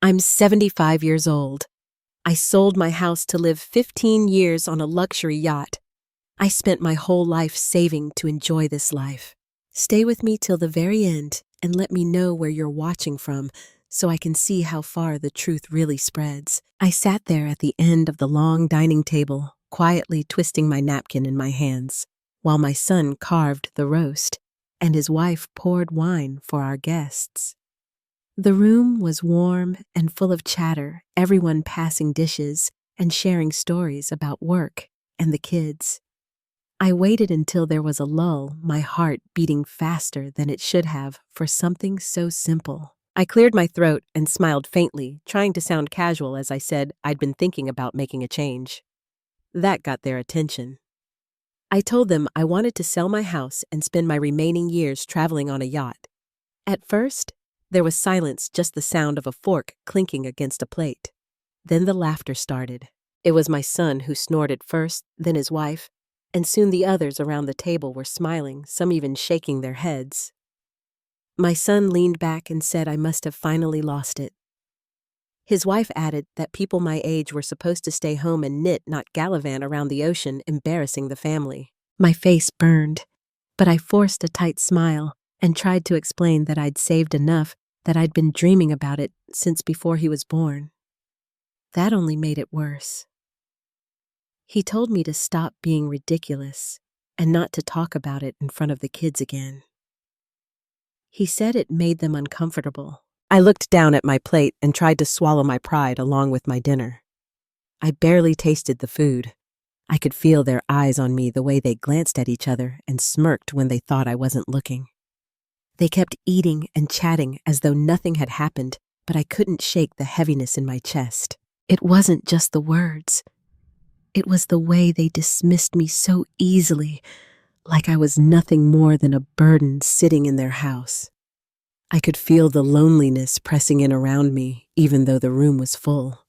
I'm 75 years old. I sold my house to live 15 years on a luxury yacht. I spent my whole life saving to enjoy this life. Stay with me till the very end and let me know where you're watching from so I can see how far the truth really spreads. I sat there at the end of the long dining table, quietly twisting my napkin in my hands, while my son carved the roast and his wife poured wine for our guests. The room was warm and full of chatter, everyone passing dishes and sharing stories about work and the kids. I waited until there was a lull, my heart beating faster than it should have for something so simple. I cleared my throat and smiled faintly, trying to sound casual as I said I'd been thinking about making a change. That got their attention. I told them I wanted to sell my house and spend my remaining years traveling on a yacht. At first, there was silence, just the sound of a fork clinking against a plate. Then the laughter started. It was my son who snorted first, then his wife, and soon the others around the table were smiling, some even shaking their heads. My son leaned back and said I must have finally lost it. His wife added that people my age were supposed to stay home and knit, not gallivant around the ocean, embarrassing the family. My face burned, but I forced a tight smile and tried to explain that I'd saved enough that I'd been dreaming about it since before he was born. That only made it worse. He told me to stop being ridiculous and not to talk about it in front of the kids again. He said it made them uncomfortable. I looked down at my plate and tried to swallow my pride along with my dinner. I barely tasted the food. I could feel their eyes on me the way they glanced at each other and smirked when they thought I wasn't looking. They kept eating and chatting as though nothing had happened, but I couldn't shake the heaviness in my chest. It wasn't just the words. It was the way they dismissed me so easily, like I was nothing more than a burden sitting in their house. I could feel the loneliness pressing in around me, even though the room was full.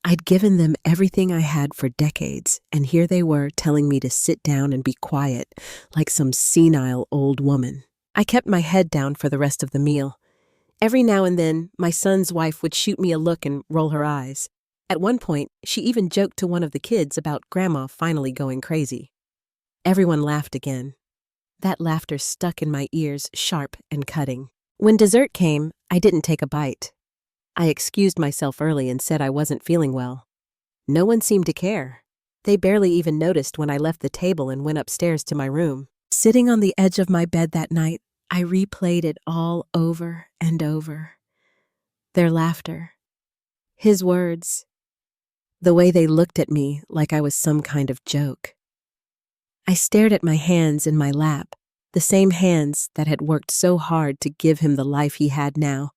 I'd given them everything I had for decades, and here they were telling me to sit down and be quiet, like some senile old woman. I kept my head down for the rest of the meal. Every now and then, my son's wife would shoot me a look and roll her eyes. At one point, she even joked to one of the kids about Grandma finally going crazy. Everyone laughed again. That laughter stuck in my ears, sharp and cutting. When dessert came, I didn't take a bite. I excused myself early and said I wasn't feeling well. No one seemed to care. They barely even noticed when I left the table and went upstairs to my room. Sitting on the edge of my bed that night, I replayed it all over and over. Their laughter, his words, the way they looked at me like I was some kind of joke. I stared at my hands in my lap, the same hands that had worked so hard to give him the life he had now,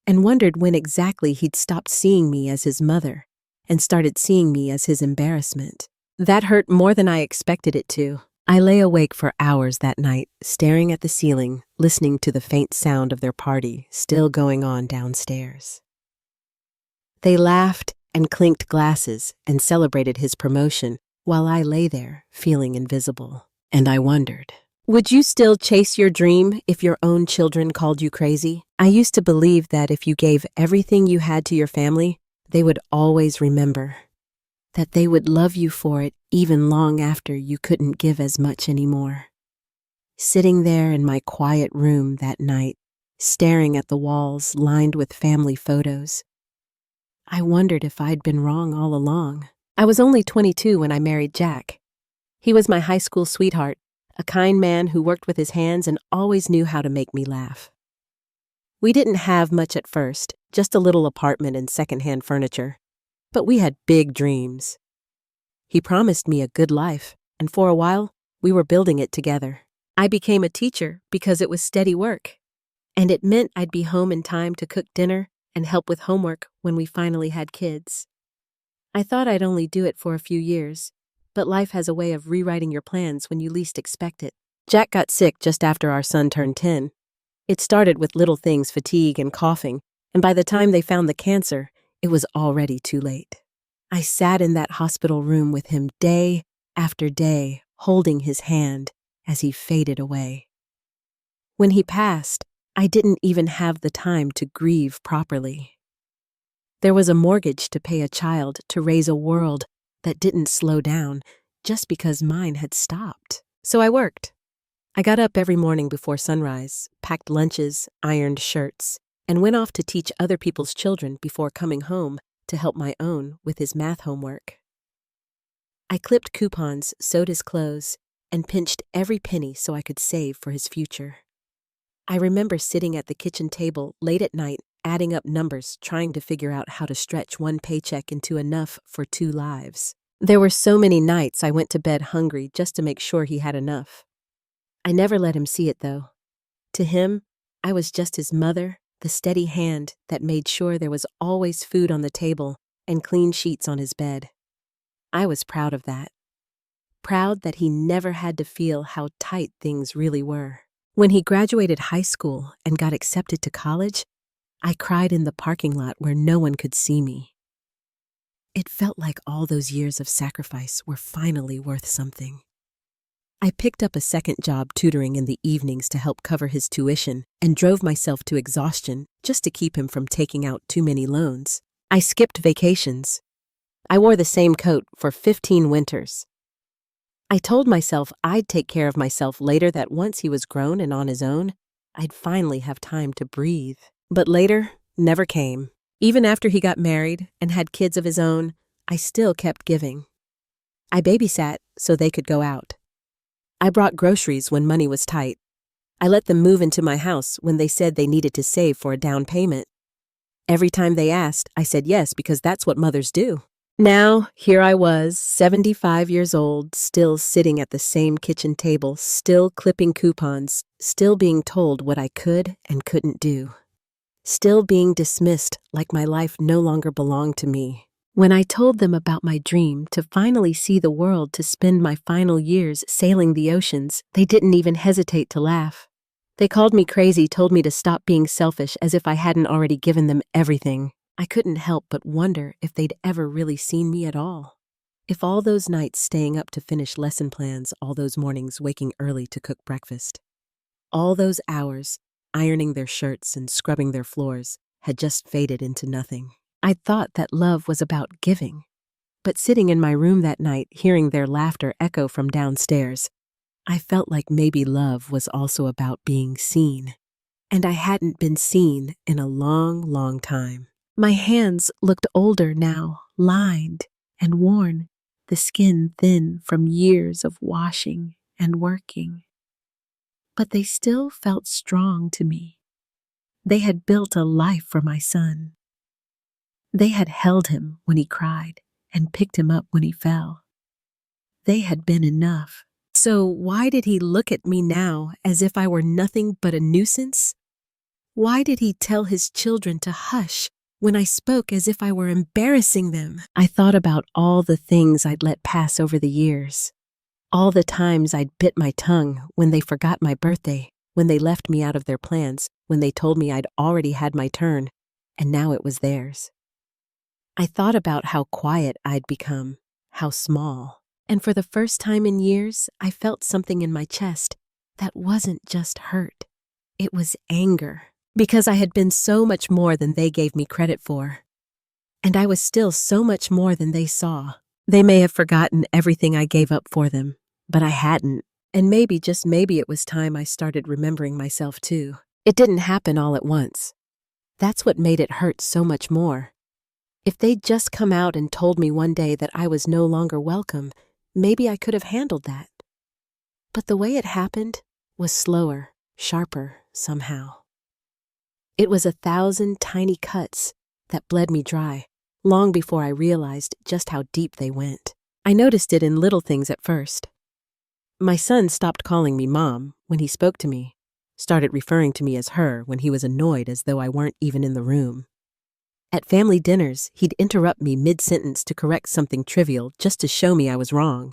and wondered when exactly he'd stopped seeing me as his mother and started seeing me as his embarrassment. That hurt more than I expected it to. I lay awake for hours that night, staring at the ceiling, listening to the faint sound of their party still going on downstairs. They laughed and clinked glasses and celebrated his promotion while I lay there, feeling invisible. And I wondered, would you still chase your dream if your own children called you crazy? I used to believe that if you gave everything you had to your family, they would always remember, that they would love you for it even long after you couldn't give as much anymore. Sitting there in my quiet room that night, staring at the walls lined with family photos, I wondered if I'd been wrong all along. I was only 22 when I married Jack. He was my high school sweetheart, a kind man who worked with his hands and always knew how to make me laugh. We didn't have much at first, just a little apartment and secondhand furniture, but we had big dreams. He promised me a good life, and for a while, we were building it together. I became a teacher because it was steady work, and it meant I'd be home in time to cook dinner and help with homework when we finally had kids. I thought I'd only do it for a few years, but life has a way of rewriting your plans when you least expect it. Jack got sick just after our son turned 10. It started with little things, fatigue and coughing, and by the time they found the cancer, it was already too late. I sat in that hospital room with him day after day, holding his hand as he faded away. When he passed, I didn't even have the time to grieve properly. There was a mortgage to pay a child to raise a world that didn't slow down just because mine had stopped. So I worked. I got up every morning before sunrise, packed lunches, ironed shirts, and went off to teach other people's children before coming home to help my own with his math homework. I clipped coupons, sewed his clothes, and pinched every penny so I could save for his future. I remember sitting at the kitchen table late at night, adding up numbers, trying to figure out how to stretch one paycheck into enough for 2 lives. There were so many nights I went to bed hungry just to make sure he had enough. I never let him see it, though. To him, I was just his mother, the steady hand that made sure there was always food on the table and clean sheets on his bed. I was proud of that. Proud that he never had to feel how tight things really were. When he graduated high school and got accepted to college, I cried in the parking lot where no one could see me. It felt like all those years of sacrifice were finally worth something. I picked up a second job tutoring in the evenings to help cover his tuition and drove myself to exhaustion just to keep him from taking out too many loans. I skipped vacations. I wore the same coat for 15 winters. I told myself I'd take care of myself later, that once he was grown and on his own, I'd finally have time to breathe. But later never came. Even after he got married and had kids of his own, I still kept giving. I babysat so they could go out. I brought groceries when money was tight. I let them move into my house when they said they needed to save for a down payment. Every time they asked, I said yes because that's what mothers do. Now, here I was, 75 years old, still sitting at the same kitchen table, still clipping coupons, still being told what I could and couldn't do. Still being dismissed like my life no longer belonged to me. When I told them about my dream to finally see the world, to spend my final years sailing the oceans, they didn't even hesitate to laugh. They called me crazy, told me to stop being selfish, as if I hadn't already given them everything. I couldn't help but wonder if they'd ever really seen me at all. If all those nights staying up to finish lesson plans, all those mornings waking early to cook breakfast, all those hours ironing their shirts and scrubbing their floors had just faded into nothing. I'd thought that love was about giving, but sitting in my room that night, hearing their laughter echo from downstairs, I felt like maybe love was also about being seen. And I hadn't been seen in a long, long time. My hands looked older now, lined and worn, the skin thin from years of washing and working. But they still felt strong to me. They had built a life for my son. They had held him when he cried and picked him up when he fell. They had been enough. So why did he look at me now as if I were nothing but a nuisance? Why did he tell his children to hush when I spoke as if I were embarrassing them? I thought about all the things I'd let pass over the years. All the times I'd bit my tongue when they forgot my birthday, when they left me out of their plans, when they told me I'd already had my turn, and now it was theirs. I thought about how quiet I'd become, how small. And for the first time in years, I felt something in my chest that wasn't just hurt. It was anger, because I had been so much more than they gave me credit for. And I was still so much more than they saw. They may have forgotten everything I gave up for them, but I hadn't. And maybe, just maybe, it was time I started remembering myself too. It didn't happen all at once. That's what made it hurt so much more. If they'd just come out and told me one day that I was no longer welcome, maybe I could have handled that. But the way it happened was slower, sharper, somehow. It was 1,000 tiny cuts that bled me dry, long before I realized just how deep they went. I noticed it in little things at first. My son stopped calling me Mom when he spoke to me, started referring to me as her when he was annoyed as though I weren't even in the room. At family dinners, he'd interrupt me mid-sentence to correct something trivial just to show me I was wrong.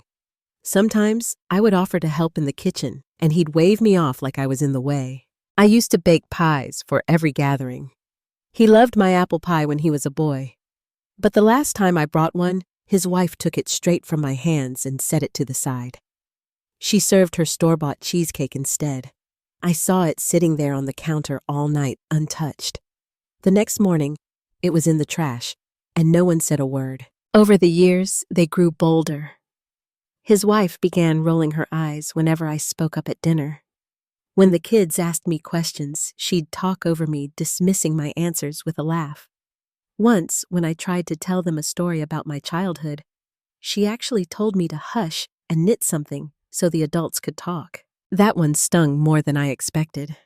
Sometimes I would offer to help in the kitchen, and he'd wave me off like I was in the way. I used to bake pies for every gathering. He loved my apple pie when he was a boy. But the last time I brought one, his wife took it straight from my hands and set it to the side. She served her store-bought cheesecake instead. I saw it sitting there on the counter all night, untouched. The next morning, it was in the trash, and no one said a word. Over the years, they grew bolder. His wife began rolling her eyes whenever I spoke up at dinner. When the kids asked me questions, she'd talk over me, dismissing my answers with a laugh. Once, when I tried to tell them a story about my childhood, she actually told me to hush and knit something so the adults could talk. That one stung more than I expected.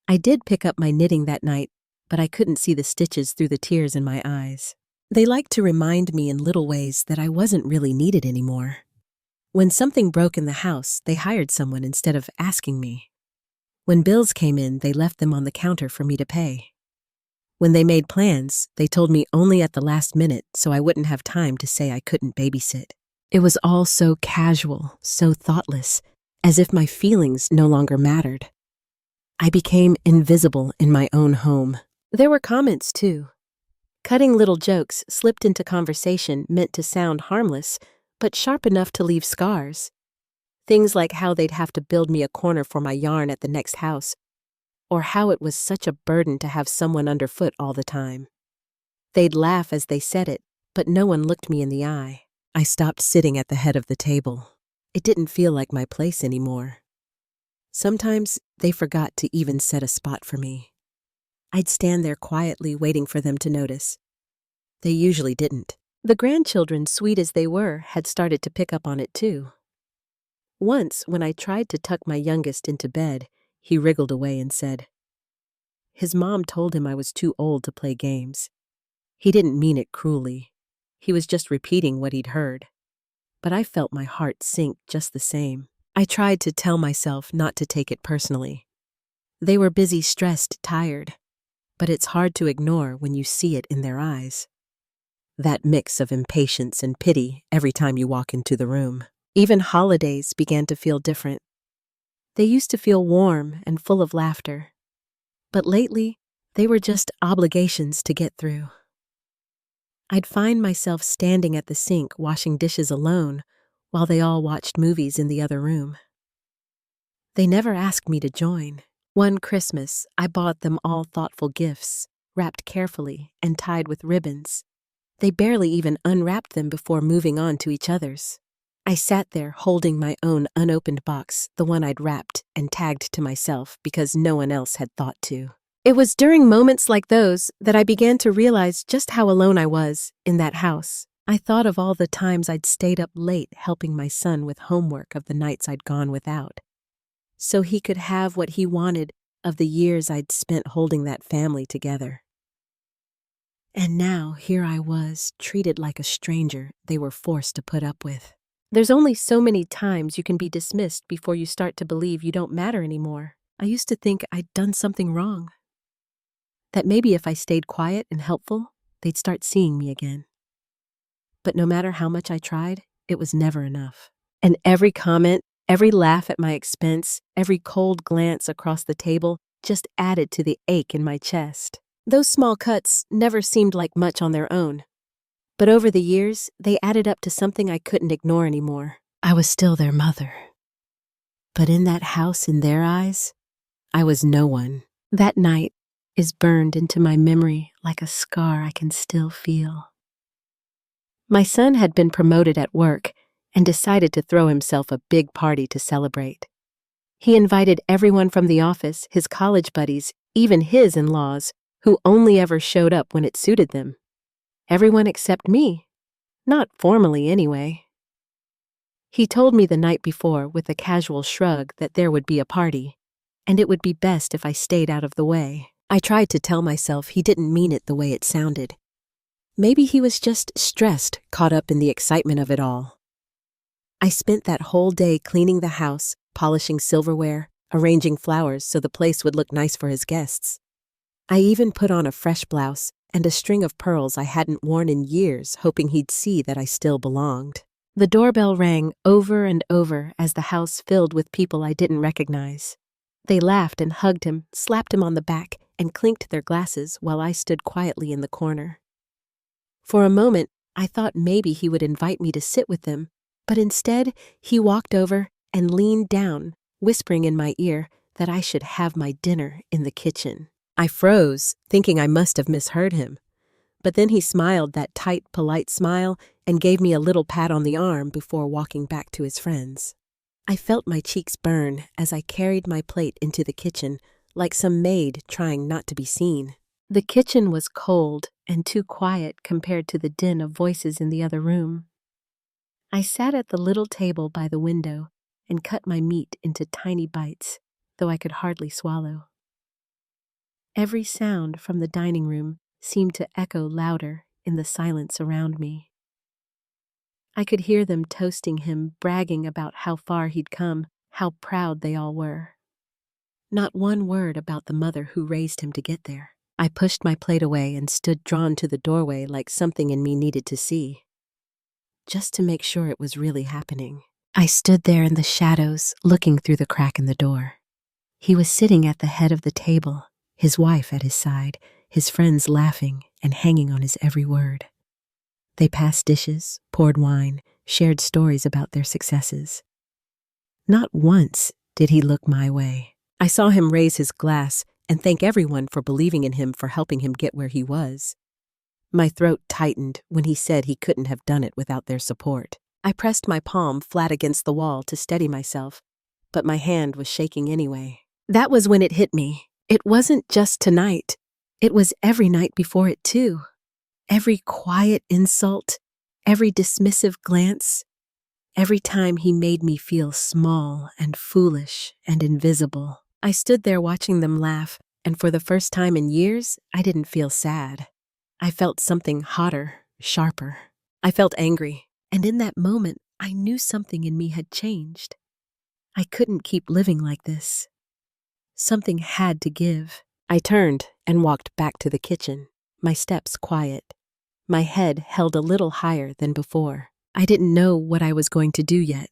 I did pick up my knitting that night, but I couldn't see the stitches through the tears in my eyes. They liked to remind me in little ways that I wasn't really needed anymore. When something broke in the house, they hired someone instead of asking me. When bills came in, they left them on the counter for me to pay. When they made plans, they told me only at the last minute so I wouldn't have time to say I couldn't babysit. It was all so casual, so thoughtless, as if my feelings no longer mattered. I became invisible in my own home. There were comments, too. Cutting little jokes slipped into conversation meant to sound harmless, but sharp enough to leave scars. Things like how they'd have to build me a corner for my yarn at the next house, or how it was such a burden to have someone underfoot all the time. They'd laugh as they said it, but no one looked me in the eye. I stopped sitting at the head of the table. It didn't feel like my place anymore. Sometimes they forgot to even set a spot for me. I'd stand there quietly waiting for them to notice. They usually didn't. The grandchildren, sweet as they were, had started to pick up on it too. Once, when I tried to tuck my youngest into bed, he wriggled away and said, his mom told him I was too old to play games. He didn't mean it cruelly. He was just repeating what he'd heard. But I felt my heart sink just the same. I tried to tell myself not to take it personally. They were busy, stressed, tired. But it's hard to ignore when you see it in their eyes. That mix of impatience and pity every time you walk into the room. Even holidays began to feel different. They used to feel warm and full of laughter. But lately, they were just obligations to get through. I'd find myself standing at the sink washing dishes alone while they all watched movies in the other room. They never asked me to join. One Christmas, I bought them all thoughtful gifts, wrapped carefully and tied with ribbons. They barely even unwrapped them before moving on to each other's. I sat there holding my own unopened box, the one I'd wrapped and tagged to myself because no one else had thought to. It was during moments like those that I began to realize just how alone I was in that house. I thought of all the times I'd stayed up late helping my son with homework of the nights I'd gone without, so he could have what he wanted of the years I'd spent holding that family together. And now here I was, treated like a stranger they were forced to put up with. There's only so many times you can be dismissed before you start to believe you don't matter anymore. I used to think I'd done something wrong. That maybe if I stayed quiet and helpful, they'd start seeing me again. But no matter how much I tried, it was never enough. And every comment, every laugh at my expense, every cold glance across the table just added to the ache in my chest. Those small cuts never seemed like much on their own. But over the years, they added up to something I couldn't ignore anymore. I was still their mother. But in that house, in their eyes, I was no one. That night is burned into my memory like a scar I can still feel. My son had been promoted at work and decided to throw himself a big party to celebrate. He invited everyone from the office, his college buddies, even his in-laws, who only ever showed up when it suited them. Everyone except me. Not formally, anyway. He told me the night before with a casual shrug that there would be a party, and it would be best if I stayed out of the way. I tried to tell myself he didn't mean it the way it sounded. Maybe he was just stressed, caught up in the excitement of it all. I spent that whole day cleaning the house, polishing silverware, arranging flowers so the place would look nice for his guests. I even put on a fresh blouse and a string of pearls I hadn't worn in years, hoping he'd see that I still belonged. The doorbell rang over and over as the house filled with people I didn't recognize. They laughed and hugged him, slapped him on the back, and clinked their glasses while I stood quietly in the corner. For a moment, I thought maybe he would invite me to sit with them, but instead, he walked over and leaned down, whispering in my ear that I should have my dinner in the kitchen. I froze, thinking I must have misheard him. But then he smiled that tight, polite smile and gave me a little pat on the arm before walking back to his friends. I felt my cheeks burn as I carried my plate into the kitchen, like some maid trying not to be seen. The kitchen was cold and too quiet compared to the din of voices in the other room. I sat at the little table by the window and cut my meat into tiny bites, though I could hardly swallow. Every sound from the dining room seemed to echo louder in the silence around me. I could hear them toasting him, bragging about how far he'd come, how proud they all were. Not one word about the mother who raised him to get there. I pushed my plate away and stood drawn to the doorway like something in me needed to see, just to make sure it was really happening. I stood there in the shadows, looking through the crack in the door. He was sitting at the head of the table, his wife at his side, his friends laughing and hanging on his every word. They passed dishes, poured wine, shared stories about their successes. Not once did he look my way. I saw him raise his glass and thank everyone for believing in him, for helping him get where he was. My throat tightened when he said he couldn't have done it without their support. I pressed my palm flat against the wall to steady myself, but my hand was shaking anyway. That was when it hit me. It wasn't just tonight. It was every night before it too. Every quiet insult, every dismissive glance, every time he made me feel small and foolish and invisible. I stood there watching them laugh, and for the first time in years, I didn't feel sad. I felt something hotter, sharper. I felt angry, and in that moment, I knew something in me had changed. I couldn't keep living like this. Something had to give. I turned and walked back to the kitchen, my steps quiet, my head held a little higher than before. I didn't know what I was going to do yet,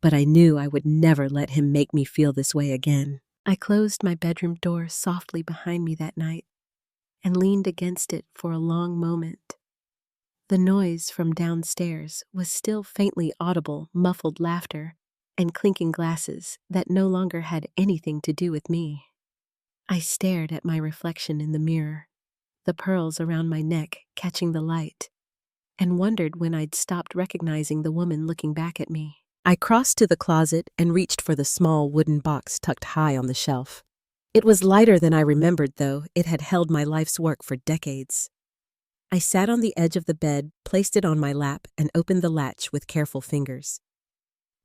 but I knew I would never let him make me feel this way again. I closed my bedroom door softly behind me that night and leaned against it for a long moment. The noise from downstairs was still faintly audible, muffled laughter and clinking glasses that no longer had anything to do with me. I stared at my reflection in the mirror, the pearls around my neck catching the light, and wondered when I'd stopped recognizing the woman looking back at me. I crossed to the closet and reached for the small wooden box tucked high on the shelf. It was lighter than I remembered, though it had held my life's work for decades. I sat on the edge of the bed, placed it on my lap, and opened the latch with careful fingers.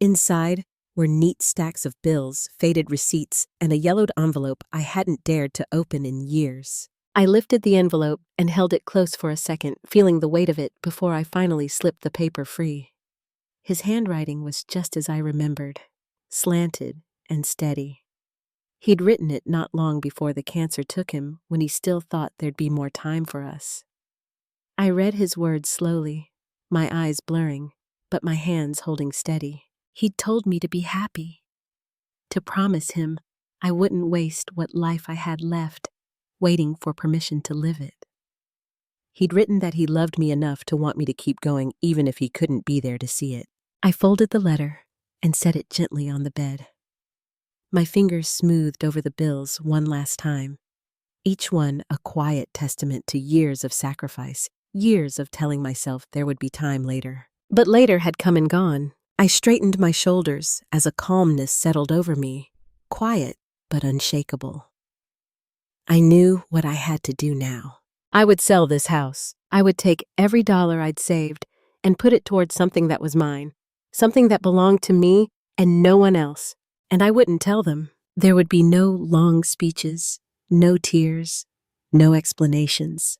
Inside were neat stacks of bills, faded receipts, and a yellowed envelope I hadn't dared to open in years. I lifted the envelope and held it close for a second, feeling the weight of it before I finally slipped the paper free. His handwriting was just as I remembered, slanted and steady. He'd written it not long before the cancer took him, when he still thought there'd be more time for us. I read his words slowly, my eyes blurring, but my hands holding steady. He'd told me to be happy, to promise him I wouldn't waste what life I had left, waiting for permission to live it. He'd written that he loved me enough to want me to keep going even if he couldn't be there to see it. I folded the letter and set it gently on the bed. My fingers smoothed over the bills one last time, each one a quiet testament to years of sacrifice, years of telling myself there would be time later. But later had come and gone. I straightened my shoulders as a calmness settled over me, quiet but unshakable. I knew what I had to do now. I would sell this house. I would take every dollar I'd saved and put it towards something that was mine, something that belonged to me and no one else. And I wouldn't tell them. There would be no long speeches, no tears, no explanations.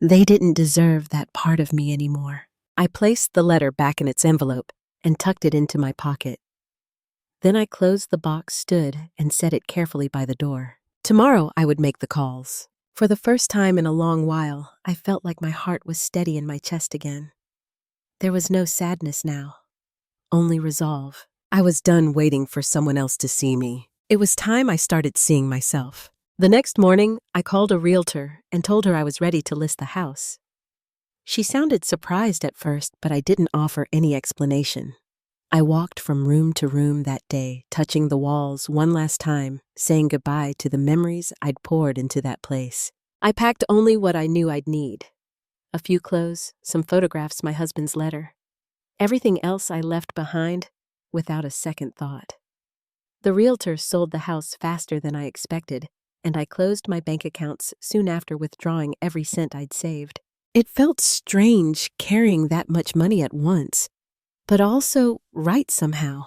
They didn't deserve that part of me anymore. I placed the letter back in its envelope and tucked it into my pocket. Then I closed the box, stood, and set it carefully by the door. Tomorrow I would make the calls. For the first time in a long while, I felt like my heart was steady in my chest again. There was no sadness now, only resolve. I was done waiting for someone else to see me. It was time I started seeing myself. The next morning, I called a realtor and told her I was ready to list the house. She sounded surprised at first, but I didn't offer any explanation. I walked from room to room that day, touching the walls one last time, saying goodbye to the memories I'd poured into that place. I packed only what I knew I'd need. A few clothes, some photographs, my husband's letter. Everything else I left behind without a second thought. The realtor sold the house faster than I expected, and I closed my bank accounts soon after, withdrawing every cent I'd saved. It felt strange carrying that much money at once, but also right somehow.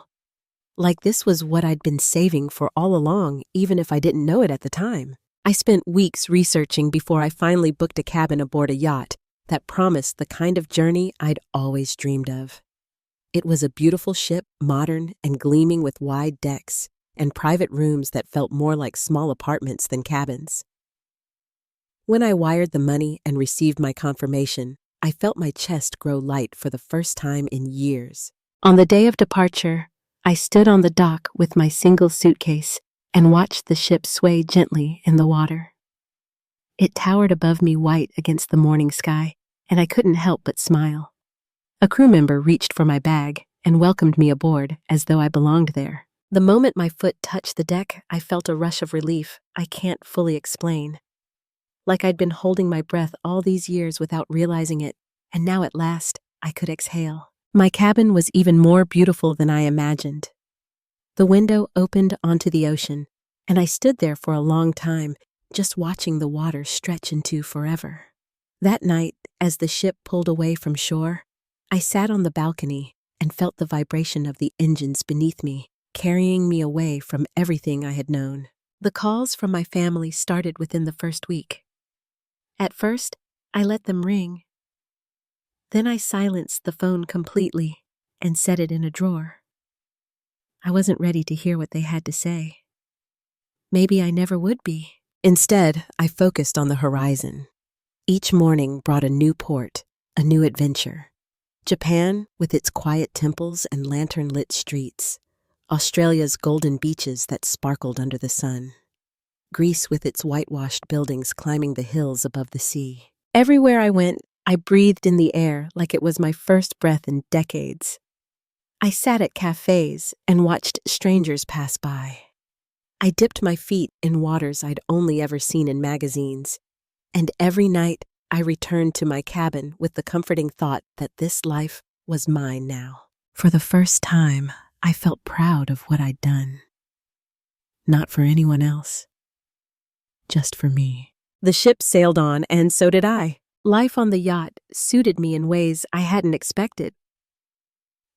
Like this was what I'd been saving for all along, even if I didn't know it at the time. I spent weeks researching before I finally booked a cabin aboard a yacht that promised the kind of journey I'd always dreamed of. It was a beautiful ship, modern and gleaming, with wide decks and private rooms that felt more like small apartments than cabins. When I wired the money and received my confirmation, I felt my chest grow light for the first time in years. On the day of departure, I stood on the dock with my single suitcase and watched the ship sway gently in the water. It towered above me, white against the morning sky, and I couldn't help but smile. A crew member reached for my bag and welcomed me aboard as though I belonged there. The moment my foot touched the deck, I felt a rush of relief I can't fully explain. Like I'd been holding my breath all these years without realizing it, and now at last I could exhale. My cabin was even more beautiful than I imagined. The window opened onto the ocean, and I stood there for a long time, just watching the water stretch into forever. That night, as the ship pulled away from shore, I sat on the balcony and felt the vibration of the engines beneath me, carrying me away from everything I had known. The calls from my family started within the first week. At first, I let them ring. Then I silenced the phone completely and set it in a drawer. I wasn't ready to hear what they had to say. Maybe I never would be. Instead, I focused on the horizon. Each morning brought a new port, a new adventure. Japan, with its quiet temples and lantern-lit streets. Australia's golden beaches that sparkled under the sun. Greece with its whitewashed buildings climbing the hills above the sea. Everywhere I went, I breathed in the air like it was my first breath in decades. I sat at cafes and watched strangers pass by. I dipped my feet in waters I'd only ever seen in magazines, and every night I returned to my cabin with the comforting thought that this life was mine now. For the first time, I felt proud of what I'd done. Not for anyone else, just for me. The ship sailed on, and so did I. Life on the yacht suited me in ways I hadn't expected.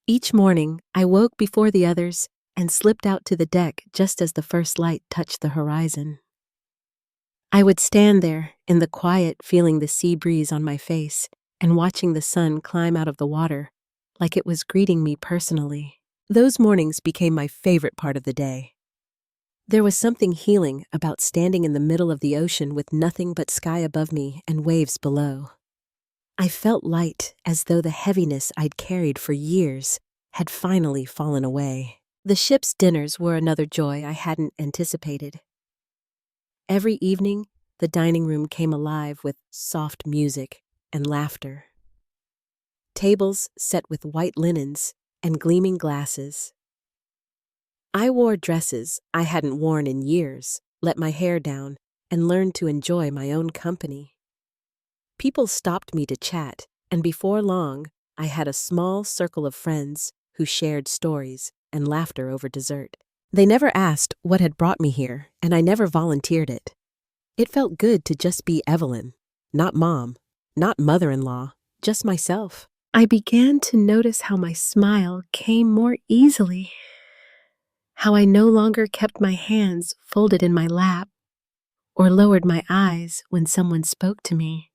Each morning, I woke before the others and slipped out to the deck just as the first light touched the horizon. I would stand there in the quiet, feeling the sea breeze on my face and watching the sun climb out of the water like it was greeting me personally. Those mornings became my favorite part of the day. There was something healing about standing in the middle of the ocean with nothing but sky above me and waves below. I felt light, as though the heaviness I'd carried for years had finally fallen away. The ship's dinners were another joy I hadn't anticipated. Every evening, the dining room came alive with soft music and laughter. Tables set with white linens and gleaming glasses. I wore dresses I hadn't worn in years, let my hair down, and learned to enjoy my own company. People stopped me to chat, and before long, I had a small circle of friends who shared stories and laughter over dessert. They never asked what had brought me here, and I never volunteered it. It felt good to just be Evelyn, not mom, not mother-in-law, just myself. I began to notice how my smile came more easily, how I no longer kept my hands folded in my lap or lowered my eyes when someone spoke to me.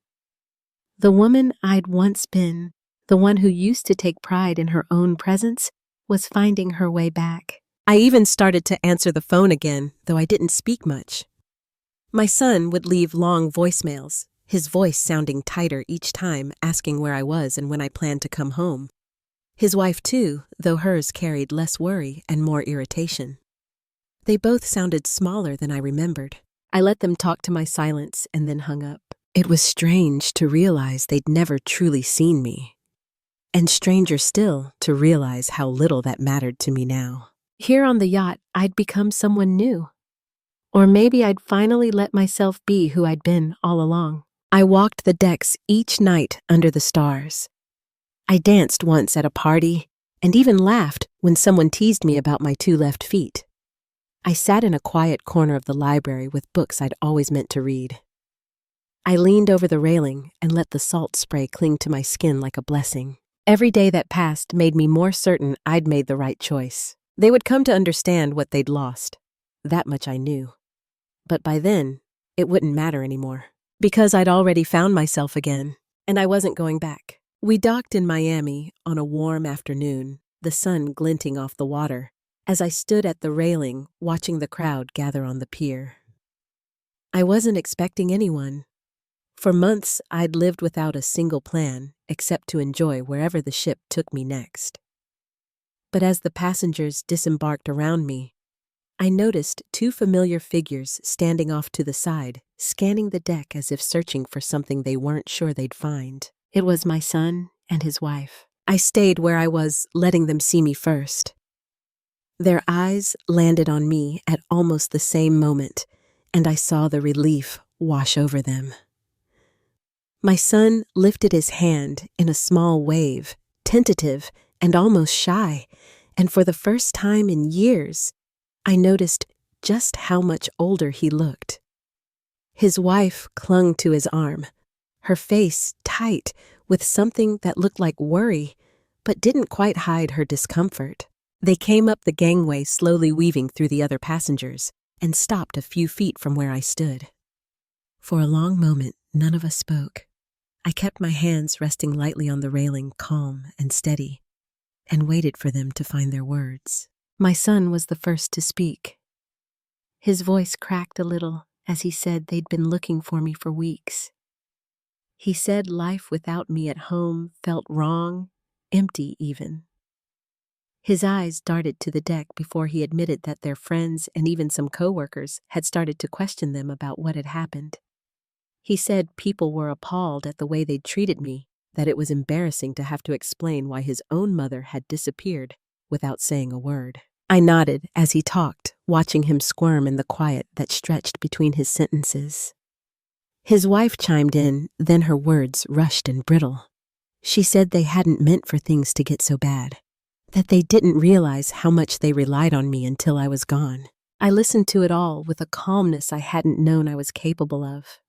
The woman I'd once been, the one who used to take pride in her own presence, was finding her way back. I even started to answer the phone again, though I didn't speak much. My son would leave long voicemails, his voice sounding tighter each time, asking where I was and when I planned to come home. His wife too, though hers carried less worry and more irritation. They both sounded smaller than I remembered. I let them talk to my silence and then hung up. It was strange to realize they'd never truly seen me, and stranger still to realize how little that mattered to me now. Here on the yacht, I'd become someone new. Or maybe I'd finally let myself be who I'd been all along. I walked the decks each night under the stars. I danced once at a party and even laughed when someone teased me about my 2 left feet. I sat in a quiet corner of the library with books I'd always meant to read. I leaned over the railing and let the salt spray cling to my skin like a blessing. Every day that passed made me more certain I'd made the right choice. They would come to understand what they'd lost. That much I knew. But by then, it wouldn't matter anymore. Because I'd already found myself again, and I wasn't going back. We docked in Miami on a warm afternoon, the sun glinting off the water, as I stood at the railing watching the crowd gather on the pier. I wasn't expecting anyone. For months, I'd lived without a single plan except to enjoy wherever the ship took me next. But as the passengers disembarked around me, I noticed 2 familiar figures standing off to the side, scanning the deck as if searching for something they weren't sure they'd find. It was my son and his wife. I stayed where I was, letting them see me first. Their eyes landed on me at almost the same moment, and I saw the relief wash over them. My son lifted his hand in a small wave, tentative and almost shy, and for the first time in years, I noticed just how much older he looked. His wife clung to his arm, her face tight with something that looked like worry, but didn't quite hide her discomfort. They came up the gangway, slowly weaving through the other passengers, and stopped a few feet from where I stood. For a long moment, none of us spoke. I kept my hands resting lightly on the railing, calm and steady, and waited for them to find their words. My son was the first to speak. His voice cracked a little as he said they'd been looking for me for weeks. He said life without me at home felt wrong, empty even. His eyes darted to the deck before he admitted that their friends and even some coworkers had started to question them about what had happened. He said people were appalled at the way they'd treated me, that it was embarrassing to have to explain why his own mother had disappeared without saying a word. I nodded as he talked, watching him squirm in the quiet that stretched between his sentences. His wife chimed in, then her words rushed and brittle. She said they hadn't meant for things to get so bad, that they didn't realize how much they relied on me until I was gone. I listened to it all with a calmness I hadn't known I was capable of.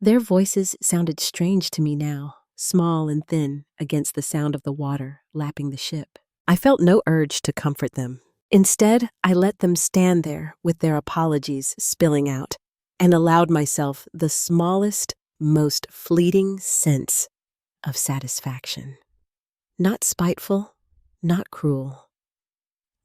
Their voices sounded strange to me now, small and thin against the sound of the water lapping the ship. I felt no urge to comfort them. Instead, I let them stand there with their apologies spilling out and allowed myself the smallest, most fleeting sense of satisfaction. Not spiteful, not cruel,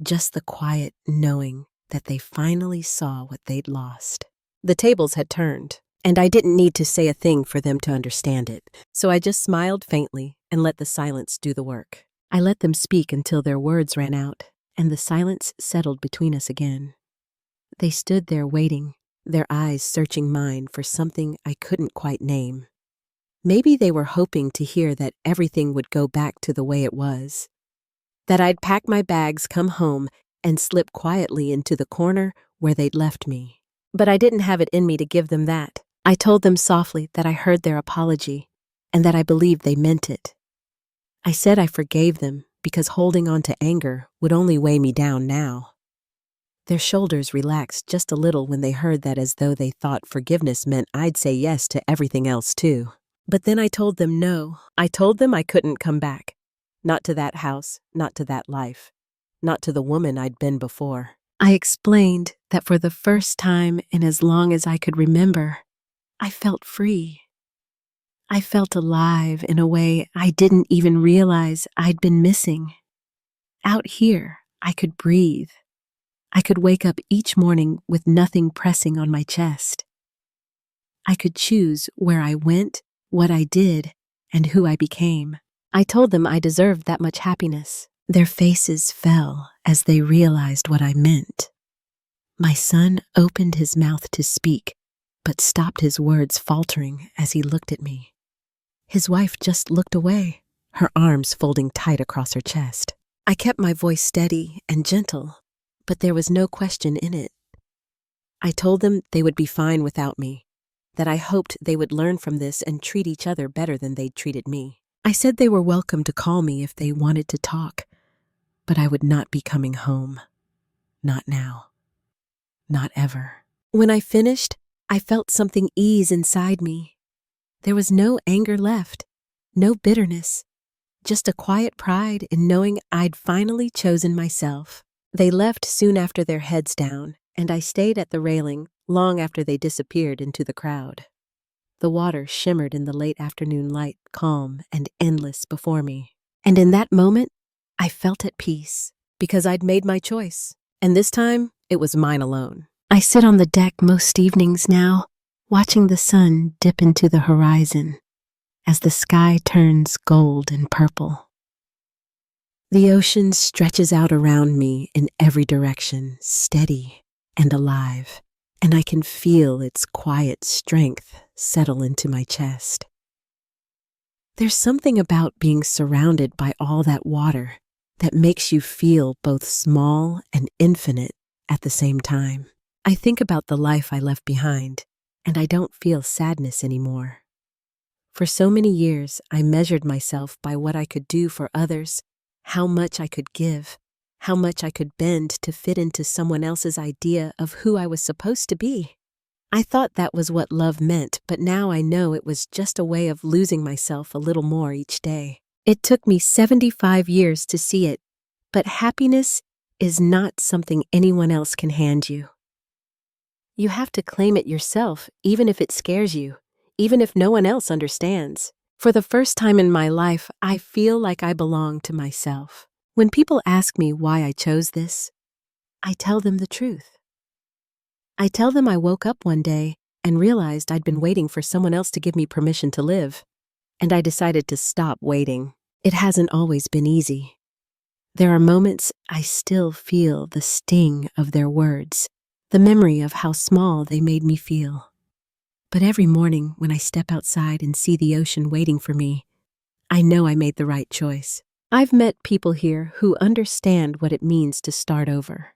just the quiet knowing that they finally saw what they'd lost. The tables had turned, and I didn't need to say a thing for them to understand it, so I just smiled faintly and let the silence do the work. I let them speak until their words ran out, and the silence settled between us again. They stood there waiting, their eyes searching mine for something I couldn't quite name. Maybe they were hoping to hear that everything would go back to the way it was, that I'd pack my bags, come home, and slip quietly into the corner where they'd left me. But I didn't have it in me to give them that. I told them softly that I heard their apology and that I believed they meant it. I said I forgave them because holding on to anger would only weigh me down now. Their shoulders relaxed just a little when they heard that, as though they thought forgiveness meant I'd say yes to everything else too. But then I told them no. I told them I couldn't come back. Not to that house, not to that life, not to the woman I'd been before. I explained that for the first time in as long as I could remember, I felt free. I felt alive in a way I didn't even realize I'd been missing. Out here, I could breathe. I could wake up each morning with nothing pressing on my chest. I could choose where I went, what I did, and who I became. I told them I deserved that much happiness. Their faces fell as they realized what I meant. My son opened his mouth to speak, but stopped his words faltering as he looked at me. His wife just looked away, her arms folding tight across her chest. I kept my voice steady and gentle, but there was no question in it. I told them they would be fine without me, that I hoped they would learn from this and treat each other better than they'd treated me. I said they were welcome to call me if they wanted to talk, but I would not be coming home. Not now. Not ever. When I finished, I felt something ease inside me. There was no anger left, no bitterness, just a quiet pride in knowing I'd finally chosen myself. They left soon after, their heads down, and I stayed at the railing long after they disappeared into the crowd. The water shimmered in the late afternoon light, calm and endless before me. And in that moment, I felt at peace, because I'd made my choice. And this time, it was mine alone. I sit on the deck most evenings now, watching the sun dip into the horizon as the sky turns gold and purple. The ocean stretches out around me in every direction, steady and alive, and I can feel its quiet strength settle into my chest. There's something about being surrounded by all that water that makes you feel both small and infinite at the same time. I think about the life I left behind, and I don't feel sadness anymore. For so many years, I measured myself by what I could do for others, how much I could give, how much I could bend to fit into someone else's idea of who I was supposed to be. I thought that was what love meant, but now I know it was just a way of losing myself a little more each day. It took me 75 years to see it, but happiness is not something anyone else can hand you. You have to claim it yourself, even if it scares you, even if no one else understands. For the first time in my life, I feel like I belong to myself. When people ask me why I chose this, I tell them the truth. I tell them I woke up one day and realized I'd been waiting for someone else to give me permission to live, and I decided to stop waiting. It hasn't always been easy. There are moments I still feel the sting of their words, the memory of how small they made me feel. But every morning when I step outside and see the ocean waiting for me, I know I made the right choice. I've met people here who understand what it means to start over.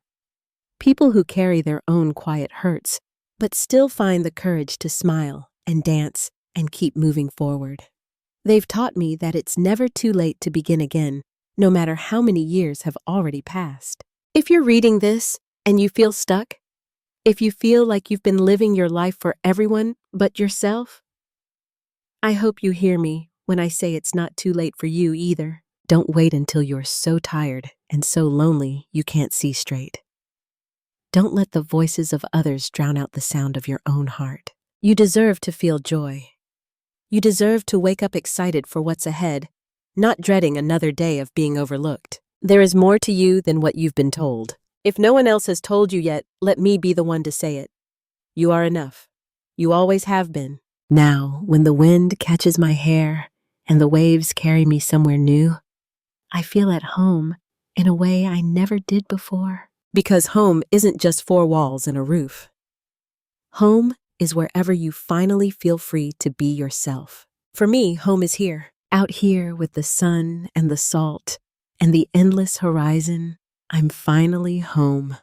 People who carry their own quiet hurts, but still find the courage to smile and dance and keep moving forward. They've taught me that it's never too late to begin again, no matter how many years have already passed. If you're reading this and you feel stuck, if you feel like you've been living your life for everyone but yourself, I hope you hear me when I say it's not too late for you either. Don't wait until you're so tired and so lonely you can't see straight. Don't let the voices of others drown out the sound of your own heart. You deserve to feel joy. You deserve to wake up excited for what's ahead, not dreading another day of being overlooked. There is more to you than what you've been told. If no one else has told you yet, let me be the one to say it. You are enough. You always have been. Now, when the wind catches my hair and the waves carry me somewhere new, I feel at home in a way I never did before. Because home isn't just four walls and a roof. Home is wherever you finally feel free to be yourself. For me, home is here. Out here with the sun and the salt and the endless horizon, I'm finally home.